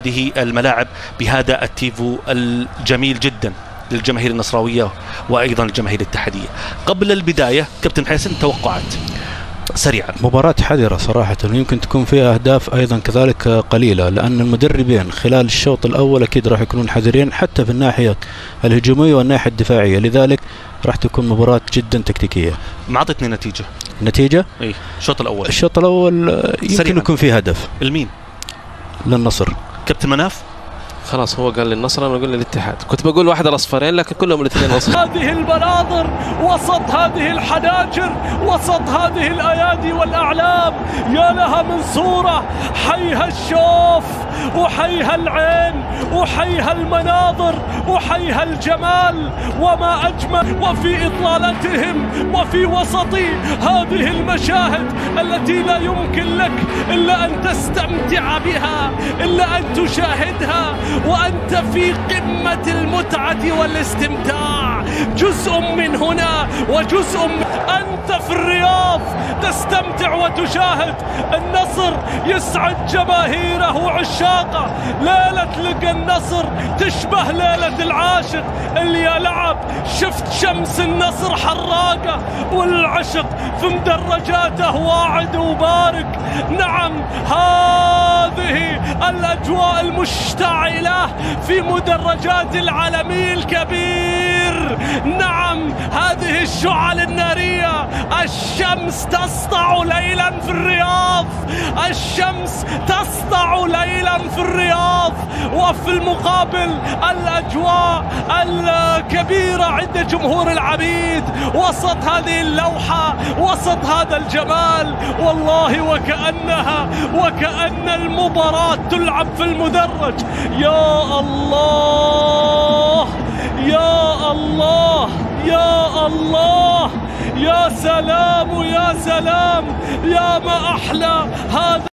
هذه الملاعب بهذا التيفو الجميل جدا للجماهير النصراوية وأيضا الجماهير الاتحادية. قبل البداية كابتن حسن، توقعات سريعا. مباراة حذرة صراحة، يمكن تكون فيها أهداف أيضا كذلك قليلة، لأن المدربين خلال الشوط الأول أكيد راح يكونون حذرين حتى في الناحية الهجومية والناحية الدفاعية، لذلك راح تكون مباراة جدا تكتيكية. ما أعطتني نتيجة؟ إيه الشوط الأول. الشوط الأول يمكن يكون فيه هدف. المين؟ للنصر. كابتن مناف؟ خلاص هو قال للنصر، انا اقول للاتحاد. كنت بقول واحد الاصفرين لكن كلهم الاثنين اصفر. هذه المناظر وسط هذه الحناجر، وسط هذه الايادي والاعلام، يا لها من صوره. حيها الشوف وحيها العين وحيها المناظر وحيها الجمال وما اجمل، وفي اطلالتهم وفي وسط هذه المشاهد التي لا يمكن لك الا ان تستمتع بها، الا ان تشاهدها وأنت في قمة المتعة والاستمتاع. جزء من هنا وجزء من أنت في الرياض تستمتع وتشاهد. النصر يسعد جماهيره وعشاقه. ليلة لقى النصر تشبه ليلة العاشق اللي يلعب. شفت شمس النصر حراقة والعشق في مدرجاته واعد وبارك. نعم هذه الأجواء المشتعلة في مدرجات العالمي الكبير. نعم هذه الشعل النارية. الشمس تسطع ليلا في الرياض، الشمس تسطع ليلا في الرياض، وفي المقابل الأجواء الكبيرة عند جمهور العبيد وسط هذه اللوحة، وسط هذا الجمال. والله وكأن المباراة تلعب في المدرج. يا الله يا الله يا الله، يا سلام يا سلام، يا ما أحلى هذا.